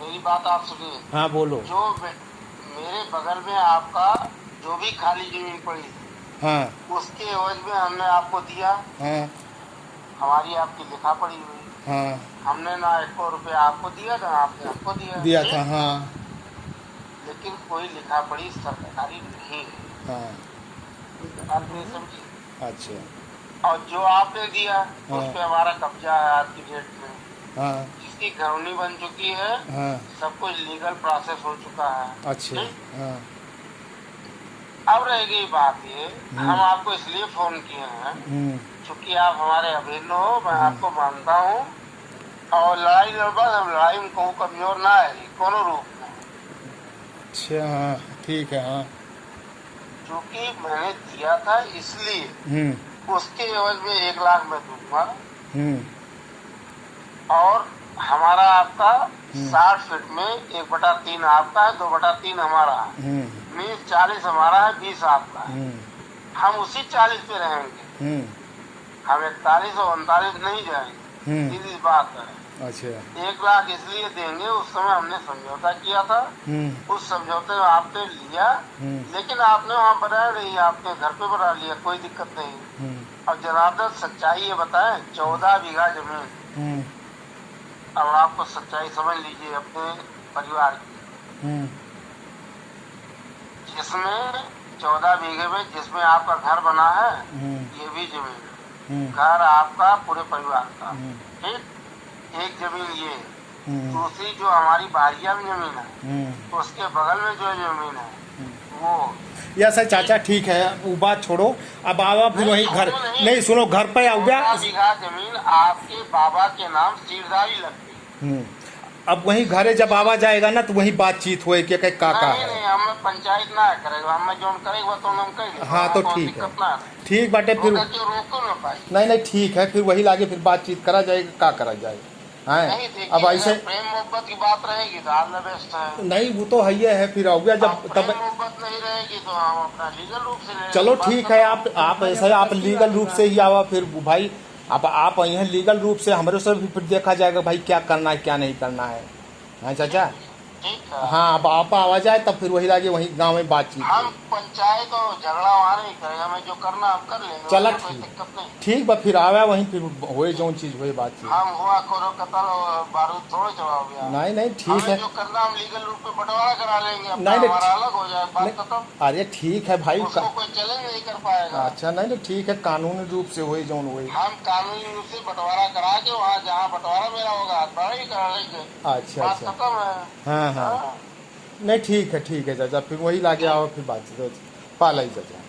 मेरी बात आप सुनिए। हाँ बोलो। जो मेरे बगल में आपका जो भी खाली जमीन पड़ी थी, हाँ उसके एवज में हमने आपको दिया। हाँ हमारी आपकी लिखा पड़ी हुई। हाँ हमने ना 1 रुपया आपको दिया ना आपने हमको दिया, दिया था। ठीक। हाँ लेकिन कोई लिखा पड़ी सरकारी नहीं है। हाँ। बात नहीं समझी। अच्छा। और जो आपने दिया उस हाँ पे हमारा कब्जा है आज की डेट में। हाँ जिसकी घरौनी बन चुकी है, हाँ। सब कुछ लीगल प्रोसेस हो चुका है, अच्छा। ठीक। हाँ। अब रह गई बात ये, हम आपको इसलिए फोन किए हैं हम्म क्योंकि आप हमारे अभिन्न हो, मैं आपको मानता हूँ। और लड़ाई लड़बा हम लड़ाई में कहूँ कमजोर ना है कोनो रूप में। अच्छा। हाँ ठीक है। हाँ। क्योंकि मैंने दिया था इसलिए हम्म उसके एवज में 1 लाख मैं दूंगा। हम्म और हमारा आपका 60 फीट में 1/3 आपका है, 2/3 हमारा है। हम्म मीन्स 40 हमारा है, 20 आपका है। हम्म हम उसी 40 पे रहेंगे। हम्म हम 41 और 39 नहीं जाएंगे, सीधी बात है। अच्छा। 1 लाख इसलिए देंगे, उस समय हमने समझौता किया था। उस समझौते में आपने लिया, लेकिन आपने वहाँ बनाया नहीं, आपने घर पे बना लिया, कोई दिक्कत नहीं। अब जनार्दन सच्चाई ये बताएं, 14 बीघा जमीन। अब आपको सच्चाई समझ लीजिए अपने परिवार की, जिसमें 14 बीघे में जिसमें आपका घर बना है, ये भी जमीन है। घर आपका पूरे परिवार का, ठीक। एक जमीन ये, दूसरी जो हमारी बारिया में जमीन है, तो उसके बगल में जो जमीन है वो। या सर चाचा ठीक है, वो बात छोड़ो। अब आवा फिर वही घर नहीं सुनो, घर पे आओ गया। 14 बीघा जमीन आपके बाबा के नाम सीरदारी लगती। अब वही घरे जब आवा जाएगा ना तो वही बातचीत होए कि काका नहीं है। नहीं, हमें पंचायत ना करेगा, हमें जो करेगा तो हम कहेंगे। हाँ तो ठीक है, ठीक बाटे फिर। रोको ना पाई। नहीं नहीं ठीक है, फिर वही लागे फिर बातचीत करा जाएगा, का करा जाएगा। नहीं है देखिए, अब ऐसे प्रेम मोहब्बत की बात रहेगी तो आल द बेस्ट है। नहीं, वो तो है ही है। फिर आओ गया जब प्रेम तब। मोहब्बत नहीं रहेगी तो हम अपना लीगल रूप से ले चलो लेंगे, ठीक बात है, खत्म। आप ऐसा आप लीगल रूप से ही आवा फिर भाई। अब आप यहाँ लीगल रूप से हमारे से भी फिर देखा जाएगा भाई क्या करना है क्या नहीं करना है। हाँ चाचा। ठीक है। हाँ अब आप आवा जाए तब फिर वही लागे वही गांव में बातचीत। हम पंचायत और झगड़ा वहाँ नहीं करेंगे, हमें जो करना हम कर लेंगे, चला कोई दिक्कत नहीं। ठीक बा, फिर आवा वहीं फिर होए जो चीज होए बातचीत। हम हुआ करो कतल और बारूद थोड़े जवाब गया। नहीं नहीं ठीक है। जो करना हम लीगल रूप में बंटवारा करा लेंगे, अपना नहीं, हमारा अलग हो जाए, बात खत्म। अरे ठीक है भाई। उसको कोई चैलेंज नहीं कर पाएगा। अच्छा नहीं नहीं ठीक है, कानूनी रूप से होए जो होए। हम कानूनी रूप से बंटवारा करा के वहाँ जहाँ बंटवारा मेरा होगा बड़ा ही करा लेंगे, अच्छा बात अच्छा। खत्म है। हाँ हाँ नहीं ठीक है चाचा, फिर वही लागे आओ फिर बातचीत पाला ही चाचा।